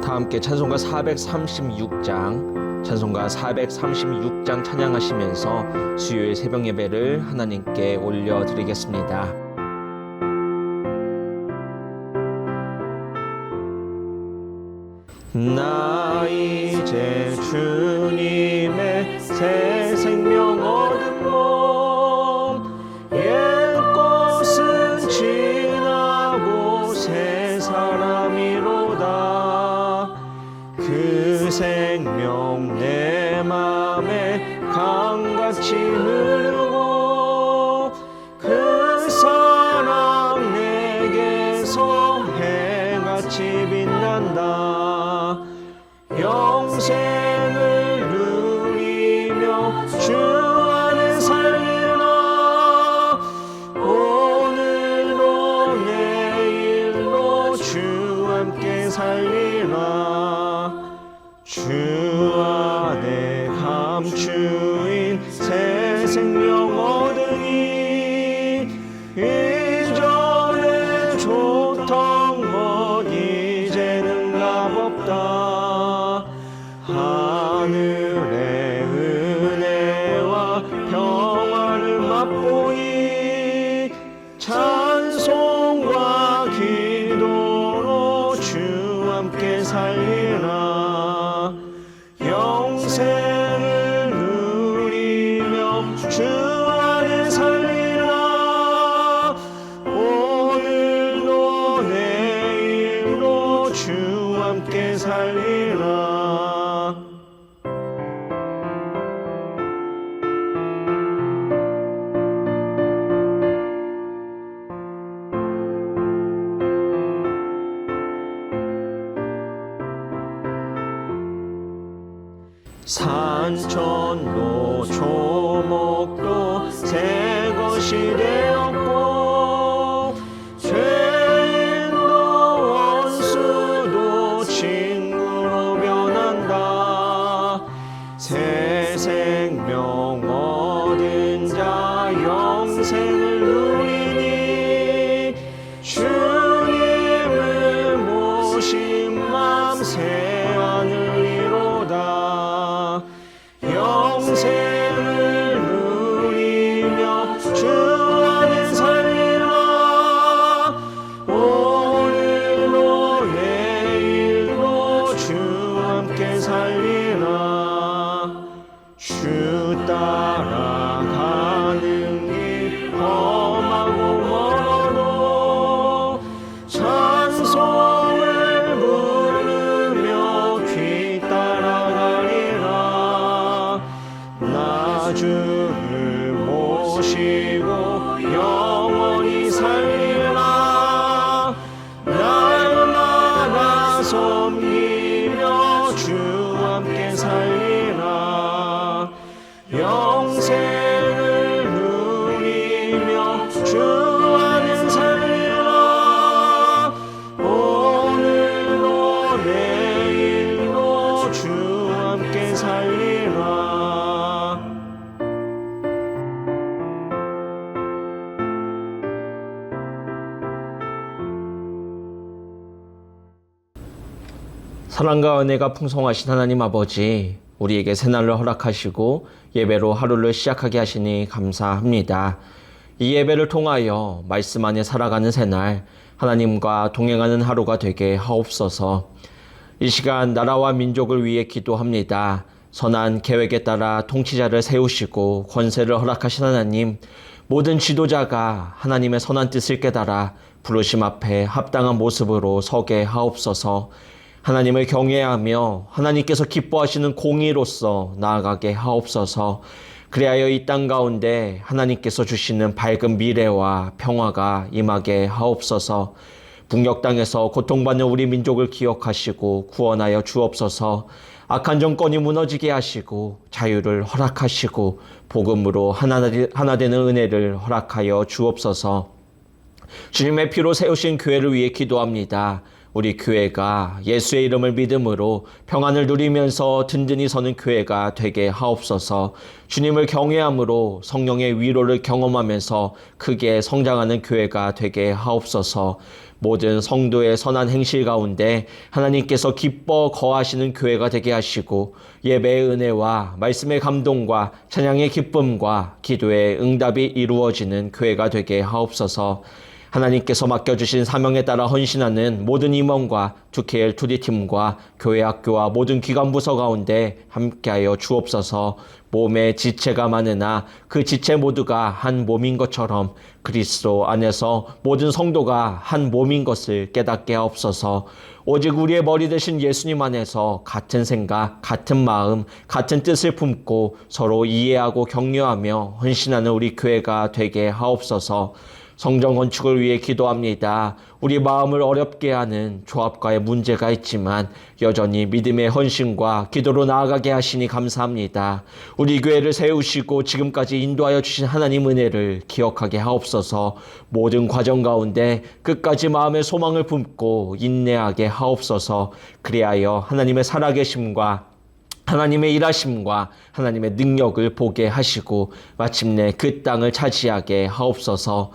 다 함께 찬송가 436장 찬양하시면서 수요일 새벽 예배를 하나님께 올려드리겠습니다. 나 이제 주님의 새 생명 얻은 몸, 옛 것은 지나고 새 사람이로다. 그 생명 내 맘에 강같이 흐르고 그 사랑 내게서 해같이 빛난다. 영생을 누리며 주 안에 살리라. 오늘도 내일도 주 함께 살리라. 주 안에 감추인 새 생명 얻으니 이전에 좋던 것 이제는 값없다. 하늘의 은혜와 평화를 맛보니 찬송과 기도로 주 함께 살리라. 영생을 누리며 주 안에 살리라. 오늘도 내일도 주 함께 살리라. 산천도 초목도 새 것이 되었고 죄인도 원수도 친구로 변한다. 새 생명 얻은 자 영생을 누리니 주님을 모신 맘 새 하늘이로다. 영생을 누리며 주 안에 살리라. 오늘도 내일도 주 함께 살리라. 주 따라가는 길 험하고 멀어도 찬송을 부르며 귀 따라가리라. 나 주를 모시고 영원히 살리라. 날마다 섬기며 주 함께 살리라. 영생을 누리며 주 안에 살리라. 오늘도 내일도 주 함께 살리라. 사랑과 은혜가 풍성하신 하나님 아버지, 우리에게 새날을 허락하시고 예배로 하루를 시작하게 하시니 감사합니다. 이 예배를 통하여 말씀 안에 살아가는 새날, 하나님과 동행하는 하루가 되게 하옵소서. 이 시간 나라와 민족을 위해 기도합니다. 선한 계획에 따라 통치자를 세우시고 권세를 허락하신 하나님, 모든 지도자가 하나님의 선한 뜻을 깨달아 부르심 앞에 합당한 모습으로 서게 하옵소서. 하나님을 경외하며 하나님께서 기뻐하시는 공의로서 나아가게 하옵소서. 그리하여 이 땅 가운데 하나님께서 주시는 밝은 미래와 평화가 임하게 하옵소서. 북녘 땅에서 고통받는 우리 민족을 기억하시고 구원하여 주옵소서. 악한 정권이 무너지게 하시고 자유를 허락하시고 복음으로 하나 되는 은혜를 허락하여 주옵소서. 주님의 피로 세우신 교회를 위해 기도합니다. 우리 교회가 예수의 이름을 믿음으로 평안을 누리면서 든든히 서는 교회가 되게 하옵소서. 주님을 경외함으로 성령의 위로를 경험하면서 크게 성장하는 교회가 되게 하옵소서. 모든 성도의 선한 행실 가운데 하나님께서 기뻐 거하시는 교회가 되게 하시고 예배의 은혜와 말씀의 감동과 찬양의 기쁨과 기도의 응답이 이루어지는 교회가 되게 하옵소서. 하나님께서 맡겨주신 사명에 따라 헌신하는 모든 임원과 2KL 2D팀과 교회 학교와 모든 기관부서 가운데 함께하여 주옵소서. 몸에 지체가 많으나 그 지체 모두가 한 몸인 것처럼 그리스도 안에서 모든 성도가 한 몸인 것을 깨닫게 하옵소서. 오직 우리의 머리 되신 예수님 안에서 같은 생각, 같은 마음, 같은 뜻을 품고 서로 이해하고 격려하며 헌신하는 우리 교회가 되게 하옵소서. 성전 건축을 위해 기도합니다. 우리 마음을 어렵게 하는 조합과의 문제가 있지만 여전히 믿음의 헌신과 기도로 나아가게 하시니 감사합니다. 우리 교회를 세우시고 지금까지 인도하여 주신 하나님 은혜를 기억하게 하옵소서. 모든 과정 가운데 끝까지 마음의 소망을 품고 인내하게 하옵소서. 그리하여 하나님의 살아계심과 하나님의 일하심과 하나님의 능력을 보게 하시고 마침내 그 땅을 차지하게 하옵소서.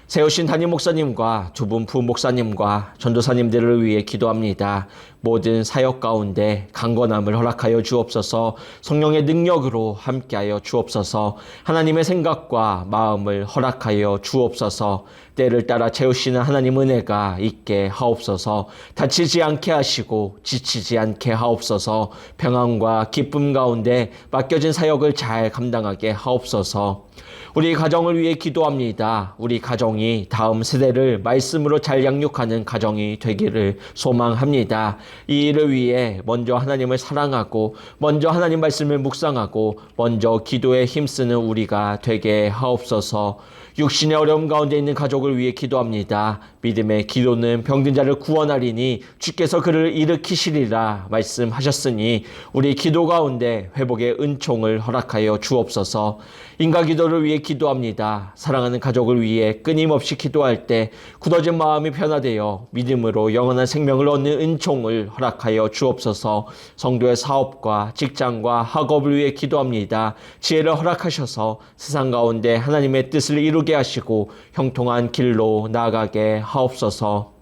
세우신 담임 목사님과 두 분 부목사님과 전도사님들을 위해 기도합니다. 모든 사역 가운데 강건함을 허락하여 주옵소서. 성령의 능력으로 함께하여 주옵소서. 하나님의 생각과 마음을 허락하여 주옵소서. 때를 따라 채우시는 하나님 은혜가 있게 하옵소서. 다치지 않게 하시고 지치지 않게 하옵소서. 평안과 기쁨 가운데 맡겨진 사역을 잘 감당하게 하옵소서. 우리 가정을 위해 기도합니다. 우리 가정이 다음 세대를 말씀으로 잘 양육하는 가정이 되기를 소망합니다. 이 일을 위해 먼저 하나님을 사랑하고 먼저 하나님 말씀을 묵상하고 먼저 기도에 힘쓰는 우리가 되게 하옵소서. 육신의 어려움 가운데 있는 가족을 위해 기도합니다. 믿음의 기도는 병든 자를 구원하리니 주께서 그를 일으키시리라 말씀하셨으니 우리 기도 가운데 회복의 은총을 허락하여 주옵소서. 인가 기도를 위해 기도합니다. 사랑하는 가족을 위해 끊임없이 기도할 때 굳어진 마음이 변화되어 믿음으로 영원한 생명을 얻는 은총을 허락하여 주옵소서. 성도의 사업과 직장과 학업을 위해 기도합니다. 지혜를 허락하셔서 세상 가운데 하나님의 뜻을 이루게 하시고 형통한 길로 나아가게 하옵소서.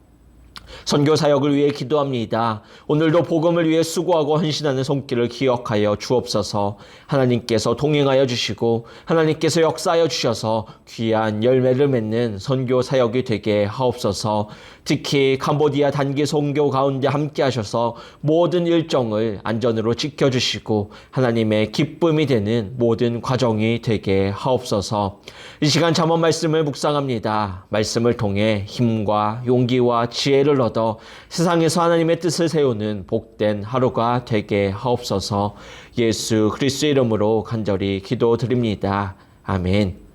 선교 사역을 위해 기도합니다. 오늘도 복음을 위해 수고하고 헌신하는 손길을 기억하여 주옵소서. 하나님께서 동행하여 주시고 하나님께서 역사하여 주셔서 귀한 열매를 맺는 선교 사역이 되게 하옵소서. 특히 캄보디아 단기 선교 가운데 함께 하셔서 모든 일정을 안전으로 지켜주시고 하나님의 기쁨이 되는 모든 과정이 되게 하옵소서. 이 시간 잠언 말씀을 묵상합니다. 말씀을 통해 힘과 용기와 지혜를 얻어 세상에서 하나님의 뜻을 세우는 복된 하루가 되게 하옵소서. 예수 그리스도의 이름으로 간절히 기도드립니다. 아멘.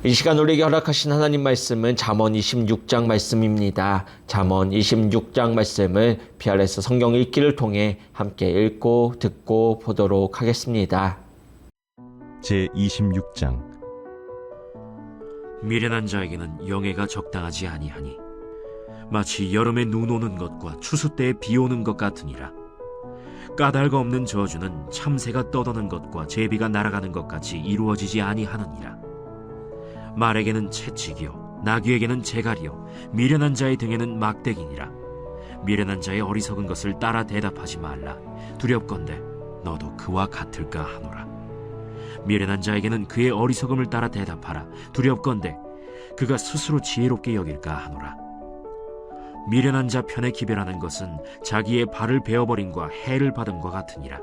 이 시간 우리에게 허락하신 하나님 말씀은 잠언 26장 말씀입니다. 잠언 26장 말씀을 PRS 성경 읽기를 통해 함께 읽고 듣고 보도록 하겠습니다. 제26장 미련한 자에게는 영예가 적당하지 아니하니 마치 여름에 눈 오는 것과 추수 때에 비 오는 것 같으니라. 까닭 없는 저주는 참새가 떠도는 것과 제비가 날아가는 것 같이 이루어지지 아니하느니라. 말에게는 채찍이요 나귀에게는 재갈이요 미련한 자의 등에는 막대기니라. 미련한 자의 어리석은 것을 따라 대답하지 말라. 두렵건대 너도 그와 같을까 하노라. 미련한 자에게는 그의 어리석음을 따라 대답하라. 두렵건대 그가 스스로 지혜롭게 여길까 하노라. 미련한 자 편에 기별하는 것은 자기의 발을 베어버림과 해를 받음과 같으니라.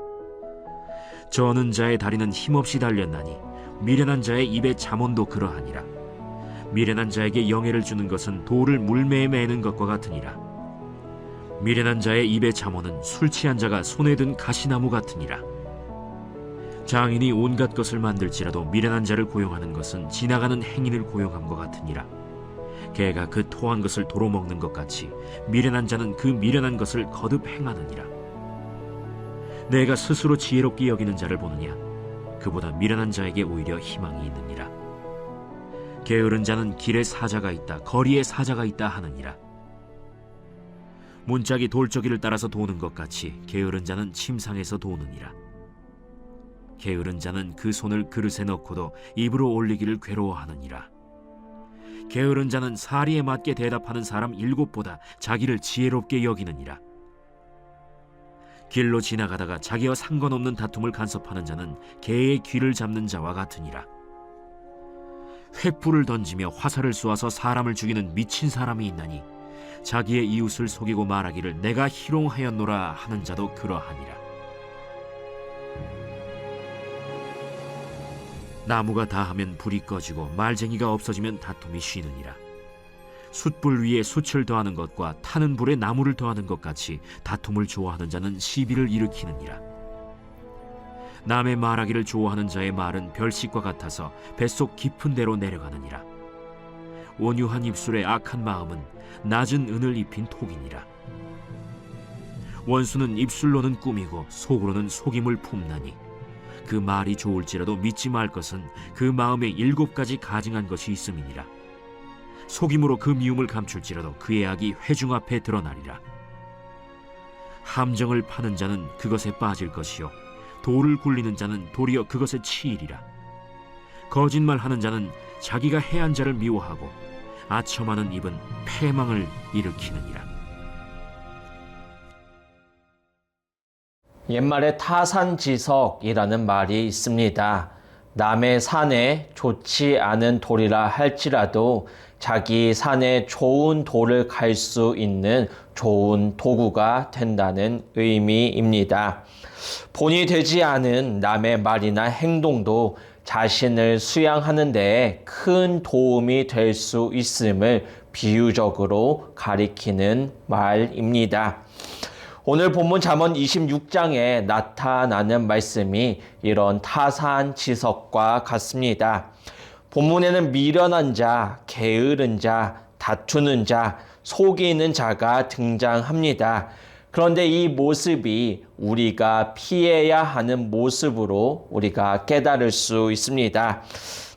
저는 자의 다리는 힘없이 달렸나니 미련한 자의 입에 잠언도 그러하니라. 미련한 자에게 영예를 주는 것은 돌을 물매에 매는 것과 같으니라. 미련한 자의 입에 잠언은 술 취한 자가 손에 든 가시나무 같으니라. 장인이 온갖 것을 만들지라도 미련한 자를 고용하는 것은 지나가는 행인을 고용함과 같으니라. 개가 그 토한 것을 도로 먹는 것 같이 미련한 자는 그 미련한 것을 거듭 행하느니라. 내가 스스로 지혜롭게 여기는 자를 보느냐? 그보다 미련한 자에게 오히려 희망이 있느니라. 게으른 자는 길에 사자가 있다, 거리에 사자가 있다 하느니라. 문짝이 돌저기를 따라서 도는 것 같이 게으른 자는 침상에서 도느니라. 게으른 자는 그 손을 그릇에 넣고도 입으로 올리기를 괴로워하느니라. 게으른 자는 사리에 맞게 대답하는 사람 7보다 자기를 지혜롭게 여기느니라. 길로 지나가다가 자기와 상관없는 다툼을 간섭하는 자는 개의 귀를 잡는 자와 같으니라. 횃불을 던지며 화살을 쏘아서 사람을 죽이는 미친 사람이 있나니 자기의 이웃을 속이고 말하기를 내가 희롱하였노라 하는 자도 그러하니라. 나무가 다하면 불이 꺼지고 말쟁이가 없어지면 다툼이 쉬느니라. 숯불 위에 숯을 더하는 것과 타는 불에 나무를 더하는 것 같이 다툼을 좋아하는 자는 시비를 일으키느니라. 남의 말하기를 좋아하는 자의 말은 별식과 같아서 뱃속 깊은 데로 내려가느니라. 온유한 입술의 악한 마음은 낮은 은을 입힌 톡이니라. 원수는 입술로는 꾸미고 속으로는 속임을 품나니 그 말이 좋을지라도 믿지 말 것은 그 마음에 7가지 가증한 것이 있음이니라. 속임으로 그 미움을 감출지라도 그의 악이 회중 앞에 드러나리라. 함정을 파는 자는 그것에 빠질 것이요 돌을 굴리는 자는 도리어 그것에 치이리라. 거짓말하는 자는 자기가 해한 자를 미워하고 아첨하는 입은 패망을 일으키느니라. 옛말에 타산지석이라는 말이 있습니다. 남의 산에 좋지 않은 돌이라 할지라도 자기 산에 좋은 돌을 갈 수 있는 좋은 도구가 된다는 의미입니다. 본이 되지 않은 남의 말이나 행동도 자신을 수양하는 데에 큰 도움이 될 수 있음을 비유적으로 가리키는 말입니다. 오늘 본문 잠언 26장에 나타나는 말씀이 이런 타산지석과 같습니다. 본문에는 미련한 자, 게으른 자, 다투는 자, 속이는 자가 등장합니다. 그런데 이 모습이 우리가 피해야 하는 모습으로 우리가 깨달을 수 있습니다.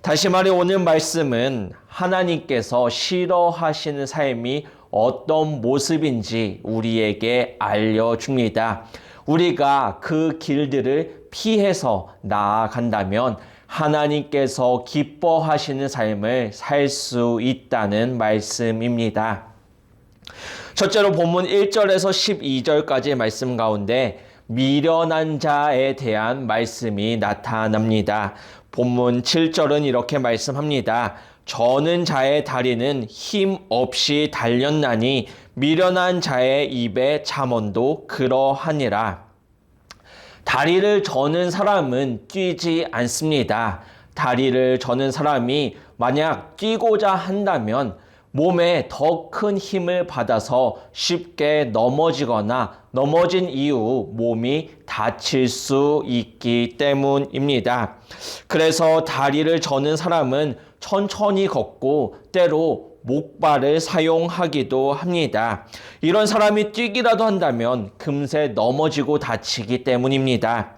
다시 말해 오늘 말씀은 하나님께서 싫어하시는 삶이 어떤 모습인지 우리에게 알려줍니다. 우리가 그 길들을 피해서 나아간다면 하나님께서 기뻐하시는 삶을 살 수 있다는 말씀입니다. 첫째로 본문 1절에서 12절까지의 말씀 가운데 미련한 자에 대한 말씀이 나타납니다. 본문 7절은 이렇게 말씀합니다. 저는 자의 다리는 힘 없이 달렸나니 미련한 자의 입의 잠언도 그러하니라. 다리를 저는 사람은 뛰지 않습니다. 다리를 저는 사람이 만약 뛰고자 한다면 몸에 더 큰 힘을 받아서 쉽게 넘어지거나 넘어진 이후 몸이 다칠 수 있기 때문입니다. 그래서 다리를 저는 사람은 천천히 걷고 때로 목발을 사용하기도 합니다. 이런 사람이 뛰기라도 한다면 금세 넘어지고 다치기 때문입니다.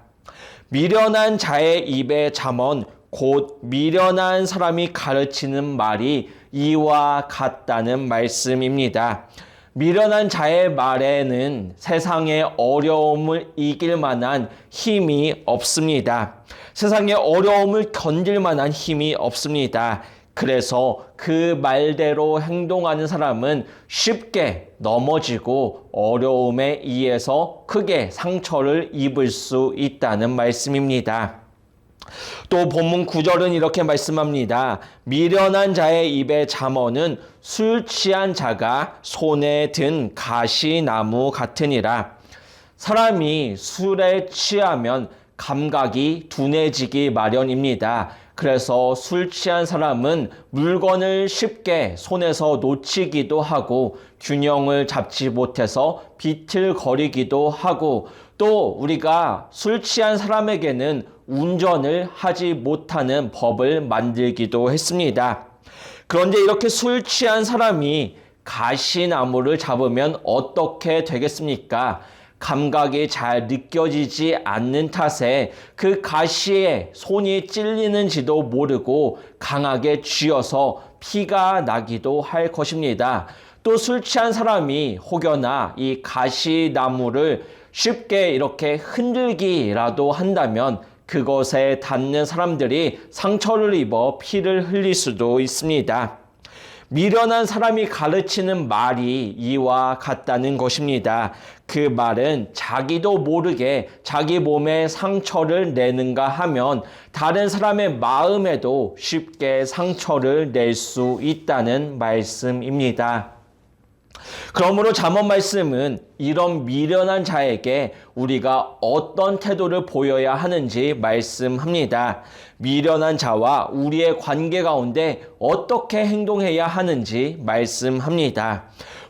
미련한 자의 입의 잠언, 곧 미련한 사람이 가르치는 말이 이와 같다는 말씀입니다. 미련한 자의 말에는 세상의 어려움을 이길 만한 힘이 없습니다. 세상의 어려움을 견딜 만한 힘이 없습니다. 그래서 그 말대로 행동하는 사람은 쉽게 넘어지고 어려움에 의해서 크게 상처를 입을 수 있다는 말씀입니다. 또 본문 9절은 이렇게 말씀합니다. 미련한 자의 입의 잠언은 술 취한 자가 손에 든 가시나무 같으니라. 사람이 술에 취하면 감각이 둔해지기 마련입니다. 그래서 술 취한 사람은 물건을 쉽게 손에서 놓치기도 하고 균형을 잡지 못해서 비틀거리기도 하고 또 우리가 술 취한 사람에게는 운전을 하지 못하는 법을 만들기도 했습니다. 그런데 이렇게 술 취한 사람이 가시나무를 잡으면 어떻게 되겠습니까? 감각이 잘 느껴지지 않는 탓에 그 가시에 손이 찔리는지도 모르고 강하게 쥐어서 피가 나기도 할 것입니다. 또 술 취한 사람이 혹여나 이 가시나무를 쉽게 이렇게 흔들기라도 한다면 그것에 닿는 사람들이 상처를 입어 피를 흘릴 수도 있습니다. 미련한 사람이 가르치는 말이 이와 같다는 것입니다. 그 말은 자기도 모르게 자기 몸에 상처를 내는가 하면 다른 사람의 마음에도 쉽게 상처를 낼 수 있다는 말씀입니다. 그러므로 잠언 말씀은 이런 미련한 자에게 우리가 어떤 태도를 보여야 하는지 말씀합니다. 미련한 자와 우리의 관계 가운데 어떻게 행동해야 하는지 말씀합니다.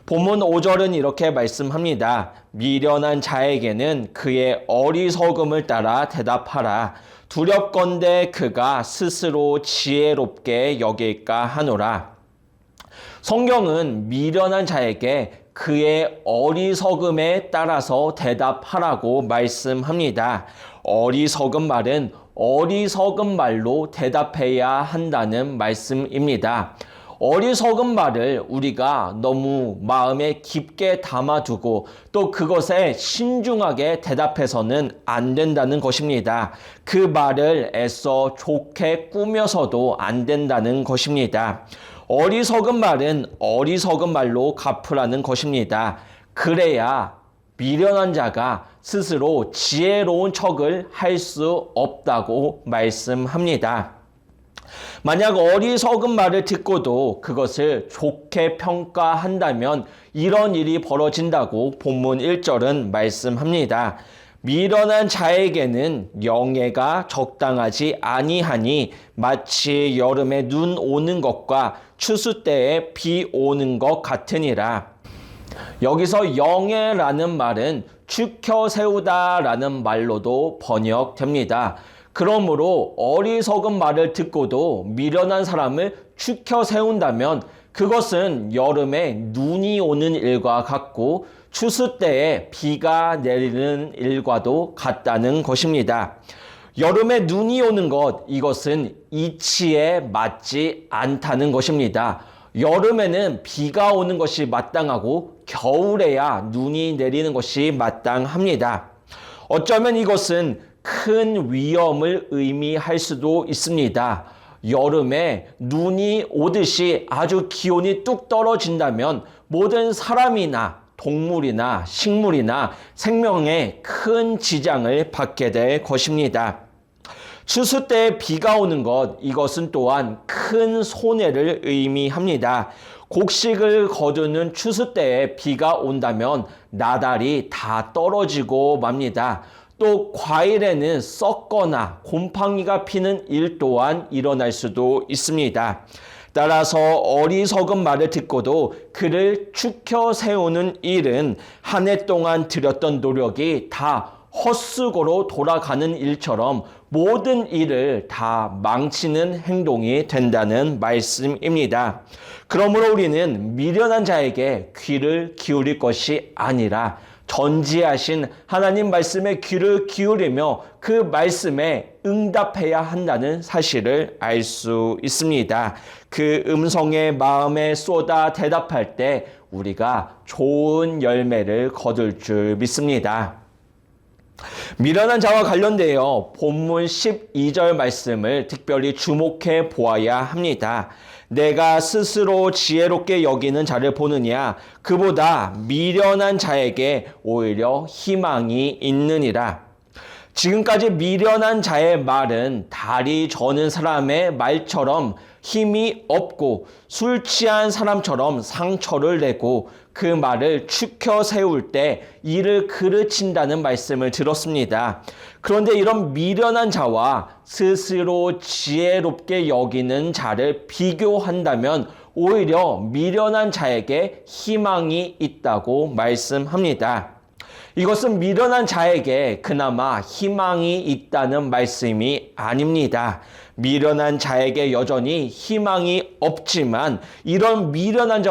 본문 5절은 이렇게 말씀합니다. 미련한 자에게는 그의 어리석음을 따라 대답하라. 두렵건대 그가 스스로 지혜롭게 여길까 하노라. 성경은 미련한 자에게 그의 어리석음에 따라서 대답하라고 말씀합니다. 어리석은 말은 어리석은 말로 대답해야 한다는 말씀입니다. 어리석은 말을 우리가 너무 마음에 깊게 담아두고 또 그것에 신중하게 대답해서는 안 된다는 것입니다. 그 말을 애써 좋게 꾸며서도 안 된다는 것입니다. 어리석은 말은 어리석은 말로 갚으라는 것입니다. 그래야 미련한 자가 스스로 지혜로운 척을 할 수 없다고 말씀합니다. 만약 어리석은 말을 듣고도 그것을 좋게 평가한다면 이런 일이 벌어진다고 본문 1절은 말씀합니다. 미련한 자에게는 영예가 적당하지 아니하니 마치 여름에 눈 오는 것과 추수 때에 비 오는 것 같으니라. 여기서 영예라는 말은 추켜 세우다라는 말로도 번역됩니다. 그러므로 어리석은 말을 듣고도 미련한 사람을 추켜 세운다면 그것은 여름에 눈이 오는 일과 같고 추수 때에 비가 내리는 일과도 같다는 것입니다. 여름에 눈이 오는 것, 이것은 이치에 맞지 않다는 것입니다. 여름에는 비가 오는 것이 마땅하고 겨울에야 눈이 내리는 것이 마땅합니다. 어쩌면 이것은 큰 위험을 의미할 수도 있습니다. 여름에 눈이 오듯이 아주 기온이 뚝 떨어진다면 모든 사람이나 동물이나 식물이나 생명에 큰 지장을 받게 될 것입니다. 추수 때 비가 오는 것, 이것은 또한 큰 손해를 의미합니다. 곡식을 거두는 추수 때에 비가 온다면 나달이 다 떨어지고 맙니다. 또 과일에는 썩거나 곰팡이가 피는 일 또한 일어날 수도 있습니다. 따라서 어리석은 말을 듣고도 그를 추켜 세우는 일은 한 해 동안 들였던 노력이 다 헛수고로 돌아가는 일처럼 모든 일을 다 망치는 행동이 된다는 말씀입니다. 그러므로 우리는 미련한 자에게 귀를 기울일 것이 아니라 전지하신 하나님 말씀에 귀를 기울이며 그 말씀에 응답해야 한다는 사실을 알 수 있습니다. 그 음성에 마음에 쏟아 대답할 때 우리가 좋은 열매를 거둘 줄 믿습니다. 미련한 자와 관련되어 본문 12절 말씀을 특별히 주목해 보아야 합니다. 내가 스스로 지혜롭게 여기는 자를 보느냐 그보다 미련한 자에게 오히려 희망이 있느니라. 지금까지 미련한 자의 말은 다리 저는 사람의 말처럼 힘이 없고 술 취한 사람처럼 상처를 내고 그 말을 추켜 세울 때 이를 그르친다는 말씀을 들었습니다. 그런데 이런 미련한 자와 스스로 지혜롭게 여기는 자를 비교한다면 오히려 미련한 자에게 희망이 있다고 말씀합니다. 이것은 미련한 자에게 그나마 희망이 있다는 말씀이 아닙니다. 미련한 자에게 여전히 희망이 없지만 이런 미련한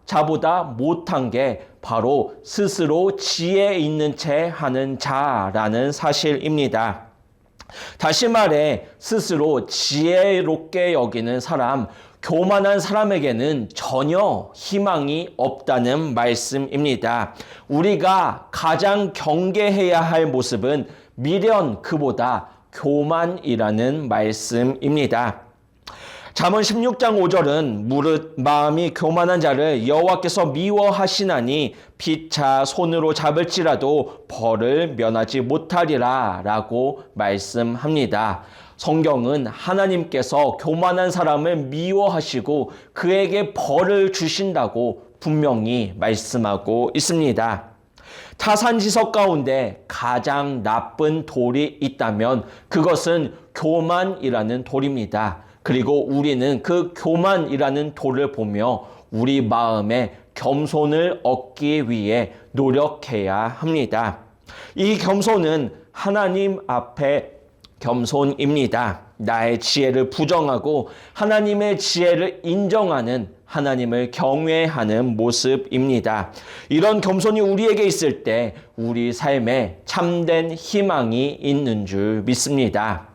자보다 못한 게 바로 스스로 지혜 있는 채 하는 자라는 사실입니다. 다시 말해 스스로 지혜롭게 여기는 사람, 교만한 사람에게는 전혀 희망이 없다는 말씀입니다. 우리가 가장 경계해야 할 모습은 미련 그보다 교만이라는 말씀입니다. 잠언 16장 5절은 무릇 마음이 교만한 자를 여호와께서 미워하시나니 피차 손으로 잡을지라도 벌을 면하지 못하리라 라고 말씀합니다. 성경은 하나님께서 교만한 사람을 미워하시고 그에게 벌을 주신다고 분명히 말씀하고 있습니다. 타산지석 가운데 가장 나쁜 돌이 있다면 그것은 교만이라는 돌입니다. 그리고 우리는 그 교만이라는 돌을 보며 우리 마음에 겸손을 얻기 위해 노력해야 합니다. 이 겸손은 하나님 앞에 겸손입니다. 나의 지혜를 부정하고 하나님의 지혜를 인정하는 하나님을 경외하는 모습입니다. 이런 겸손이 우리에게 있을 때 우리 삶에 참된 희망이 있는 줄 믿습니다.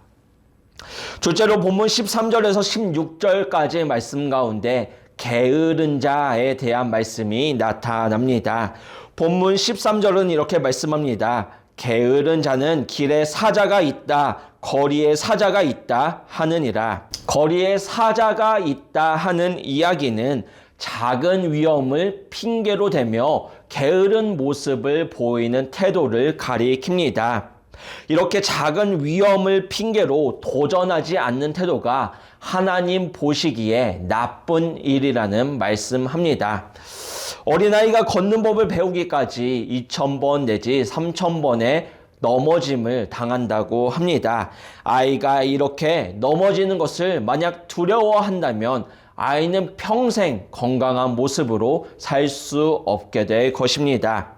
둘째로 본문 13절에서 16절까지의 말씀 가운데 게으른 자에 대한 말씀이 나타납니다. 본문 13절은 이렇게 말씀합니다. 게으른 자는 길에 사자가 있다, 거리에 사자가 있다 하느니라. 거리에 사자가 있다 하는 이야기는 작은 위험을 핑계로 대며 게으른 모습을 보이는 태도를 가리킵니다. 이렇게 작은 위험을 핑계로 도전하지 않는 태도가 하나님 보시기에 나쁜 일이라는 말씀합니다. 어린아이가 걷는 법을 배우기까지 2000번 내지 3000번의 넘어짐을 당한다고 합니다. 아이가 이렇게 넘어지는 것을 만약 두려워한다면 아이는 평생 건강한 모습으로 살 수 없게 될 것입니다.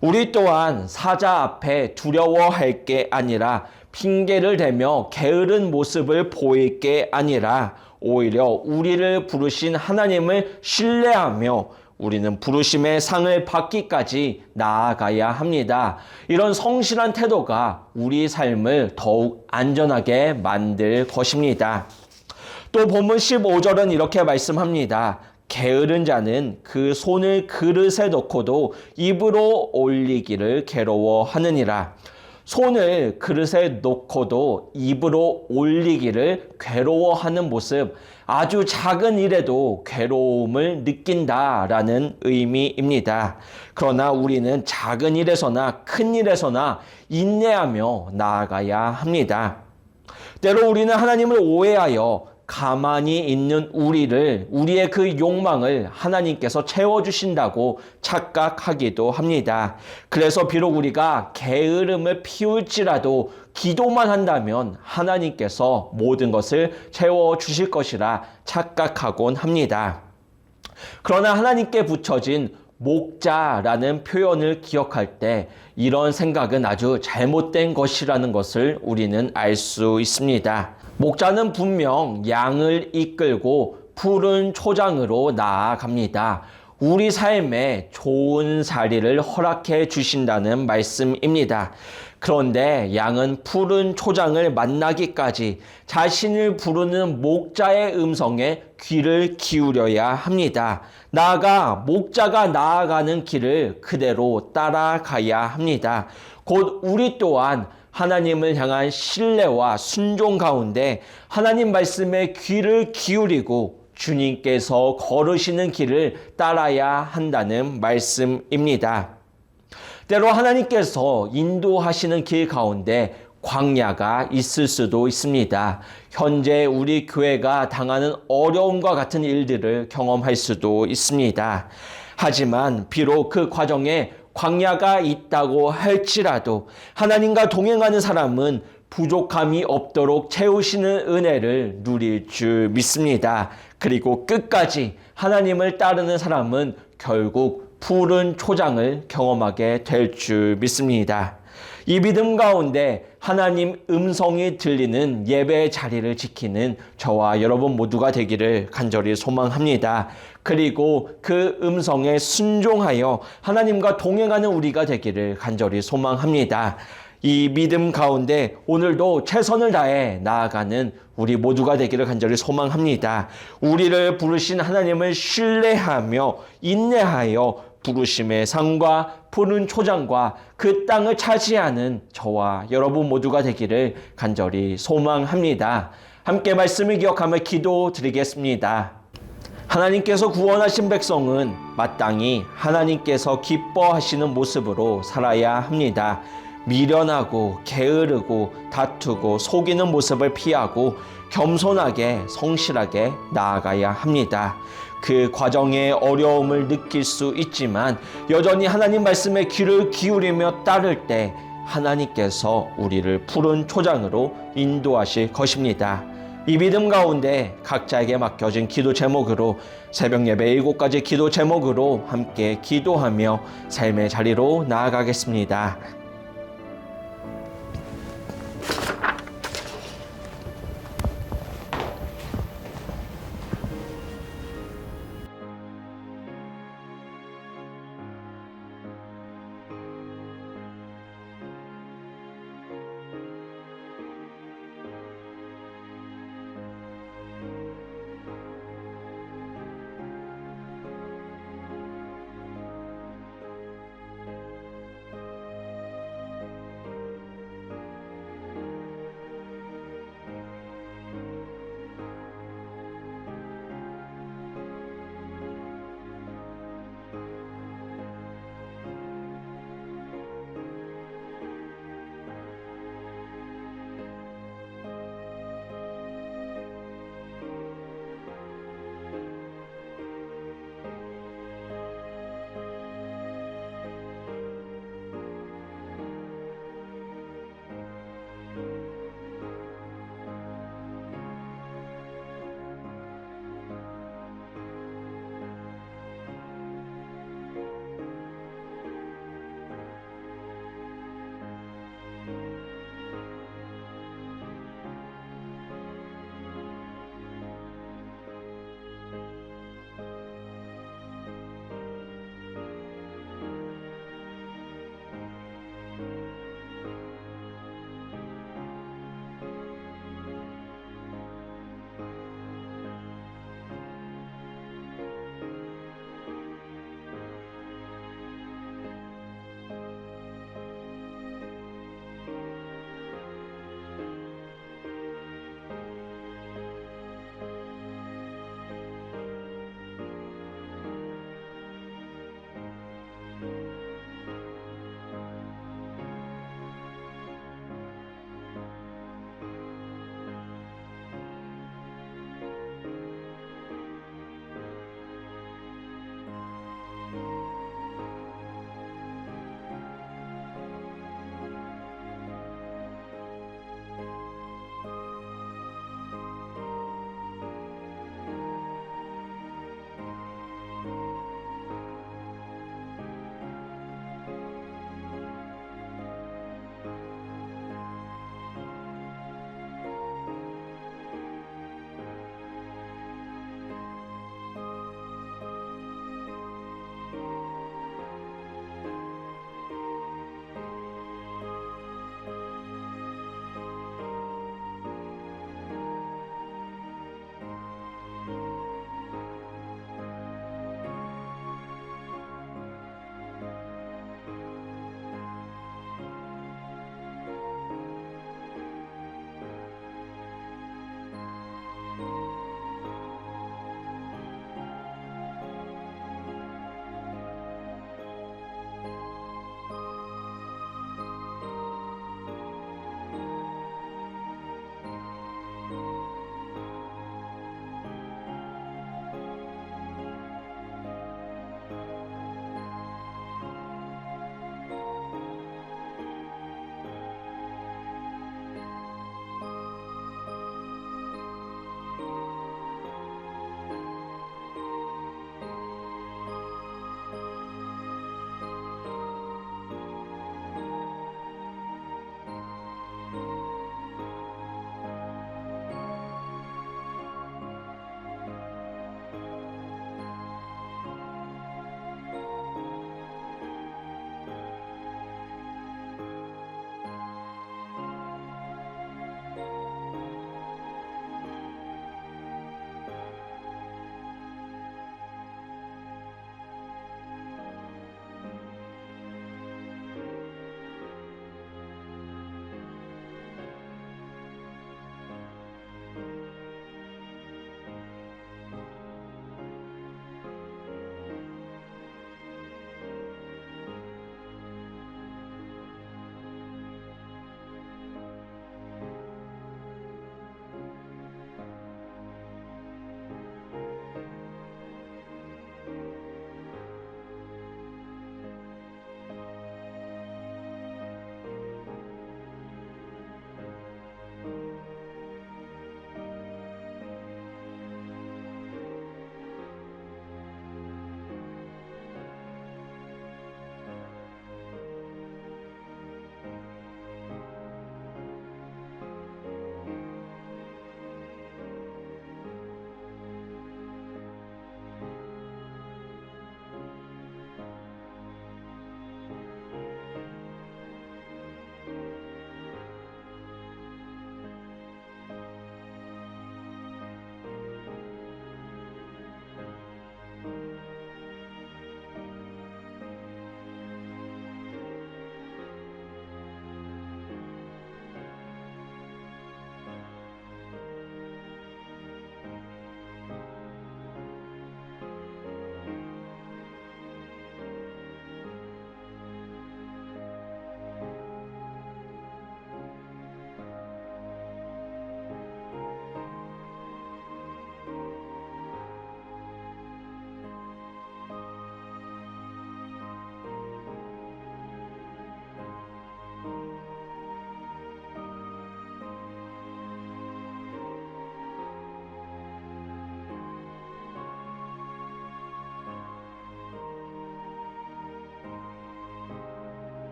우리 또한 사자 앞에 두려워할 게 아니라 핑계를 대며 게으른 모습을 보일 게 아니라 오히려 우리를 부르신 하나님을 신뢰하며 우리는 부르심의 상을 받기까지 나아가야 합니다. 이런 성실한 태도가 우리 삶을 더욱 안전하게 만들 것입니다. 또 본문 15절은 이렇게 말씀합니다. 게으른 자는 그 손을 그릇에 넣고도 입으로 올리기를 괴로워하느니라. 손을 그릇에 놓고도 입으로 올리기를 괴로워하는 모습, 아주 작은 일에도 괴로움을 느낀다라는 의미입니다. 그러나 우리는 작은 일에서나 큰 일에서나 인내하며 나아가야 합니다. 때로 우리는 하나님을 오해하여 가만히 있는 우리의 그 욕망을 하나님께서 채워주신다고 착각하기도 합니다. 그래서 비록 우리가 게으름을 피울지라도 기도만 한다면 하나님께서 모든 것을 채워주실 것이라 착각하곤 합니다. 그러나 하나님께 붙여진 목자라는 표현을 기억할 때 이런 생각은 아주 잘못된 것이라는 것을 우리는 알 수 있습니다. 목자는 분명 양을 이끌고 푸른 초장으로 나아갑니다. 우리 삶에 좋은 자리를 허락해 주신다는 말씀입니다. 그런데 양은 푸른 초장을 만나기까지 자신을 부르는 목자의 음성에 귀를 기울여야 합니다. 나아가 목자가 나아가는 길을 그대로 따라가야 합니다. 곧 우리 또한 하나님을 향한 신뢰와 순종 가운데 하나님 말씀에 귀를 기울이고 주님께서 걸으시는 길을 따라야 한다는 말씀입니다. 때로 하나님께서 인도하시는 길 가운데 광야가 있을 수도 있습니다. 현재 우리 교회가 당하는 어려움과 같은 일들을 경험할 수도 있습니다. 하지만 비록 그 과정에 광야가 있다고 할지라도 하나님과 동행하는 사람은 부족함이 없도록 채우시는 은혜를 누릴 줄 믿습니다. 그리고 끝까지 하나님을 따르는 사람은 결국 푸른 초장을 경험하게 될 줄 믿습니다. 이 믿음 가운데 하나님 음성이 들리는 예배 자리를 지키는 저와 여러분 모두가 되기를 간절히 소망합니다. 그리고 그 음성에 순종하여 하나님과 동행하는 우리가 되기를 간절히 소망합니다. 이 믿음 가운데 오늘도 최선을 다해 나아가는 우리 모두가 되기를 간절히 소망합니다. 우리를 부르신 하나님을 신뢰하며 인내하여 부르심의 상과 푸른 초장과 그 땅을 차지하는 저와 여러분 모두가 되기를 간절히 소망합니다. 함께 말씀을 기억하며 기도드리겠습니다. 하나님께서 구원하신 백성은 마땅히 하나님께서 기뻐하시는 모습으로 살아야 합니다. 미련하고 게으르고 다투고 속이는 모습을 피하고 겸손하게 성실하게 나아가야 합니다. 그 과정에 어려움을 느낄 수 있지만 여전히 하나님 말씀에 귀를 기울이며 따를 때 하나님께서 우리를 푸른 초장으로 인도하실 것입니다. 이 믿음 가운데 각자에게 맡겨진 기도 제목으로 새벽 예배 7가지 기도 제목으로 함께 기도하며 삶의 자리로 나아가겠습니다.